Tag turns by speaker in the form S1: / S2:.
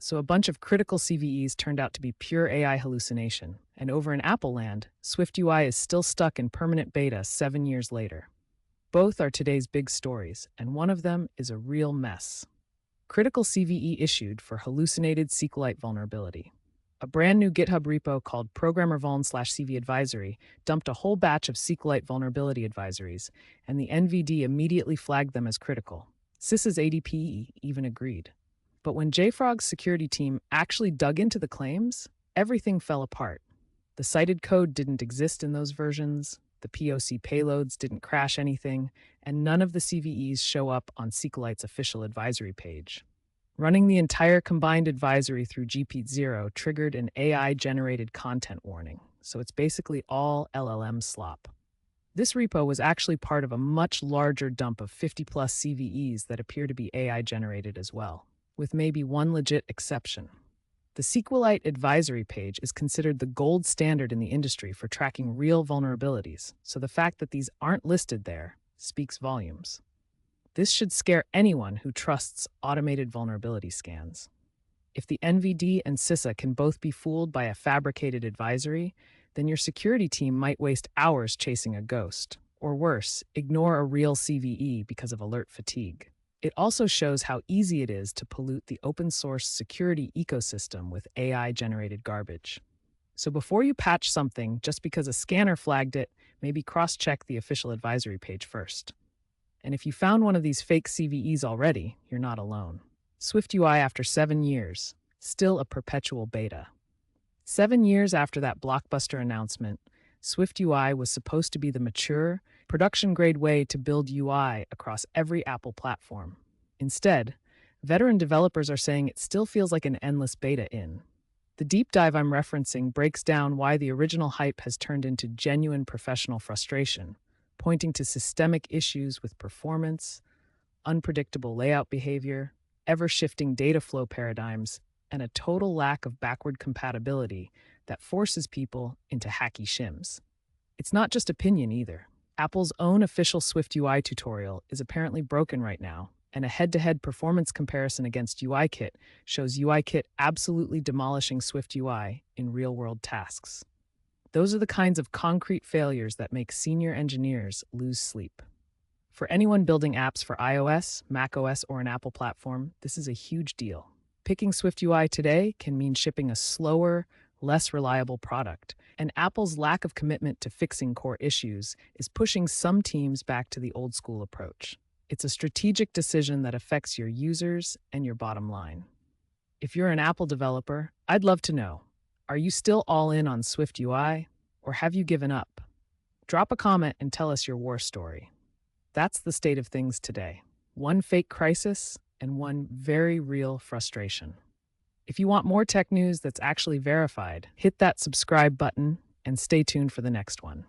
S1: So a bunch of critical CVEs turned out to be pure AI hallucination. And over in Apple land, SwiftUI is still stuck in permanent beta 7 years later. Both are today's big stories, and one of them is a real mess. Critical CVE issued for hallucinated SQLite vulnerability. A brand new GitHub repo called programmervuln/CV advisory dumped a whole batch of SQLite vulnerability advisories, and the NVD immediately flagged them as critical. CISA's ADP even agreed. But when JFrog's security team actually dug into the claims, everything fell apart. The cited code didn't exist in those versions, the POC payloads didn't crash anything, and none of the CVEs show up on SQLite's official advisory page. Running the entire combined advisory through GPT-0 triggered an AI-generated content warning, so it's basically all LLM slop. This repo was actually part of a much larger dump of 50-plus CVEs that appear to be AI-generated as well, with maybe one legit exception. The SQLite advisory page is considered the gold standard in the industry for tracking real vulnerabilities, so the fact that these aren't listed there speaks volumes. This should scare anyone who trusts automated vulnerability scans. If the NVD and CISA can both be fooled by a fabricated advisory, then your security team might waste hours chasing a ghost, or worse, ignore a real CVE because of alert fatigue. It also shows how easy it is to pollute the open-source security ecosystem with AI-generated garbage. So before you patch something just because a scanner flagged it, maybe cross-check the official advisory page first. And if you found one of these fake CVEs already, you're not alone. SwiftUI after 7 years, still a perpetual beta. 7 years after that blockbuster announcement, SwiftUI was supposed to be the mature, production-grade way to build UI across every Apple platform. Instead, veteran developers are saying it still feels like an endless beta in. The deep dive I'm referencing breaks down why the original hype has turned into genuine professional frustration, pointing to systemic issues with performance, unpredictable layout behavior, ever-shifting data flow paradigms, and a total lack of backward compatibility that forces people into hacky shims. It's not just opinion either. Apple's own official SwiftUI tutorial is apparently broken right now, and a head-to-head performance comparison against UIKit shows UIKit absolutely demolishing SwiftUI in real-world tasks. Those are the kinds of concrete failures that make senior engineers lose sleep. For anyone building apps for iOS, macOS, or an Apple platform, this is a huge deal. Picking SwiftUI today can mean shipping a slower, less reliable product, and Apple's lack of commitment to fixing core issues is pushing some teams back to the old-school approach. It's a strategic decision that affects your users and your bottom line. If you're an Apple developer, I'd love to know, are you still all in on SwiftUI, or have you given up? Drop a comment and tell us your war story. That's the state of things today. One fake crisis and one very real frustration. If you want more tech news that's actually verified, hit that subscribe button and stay tuned for the next one.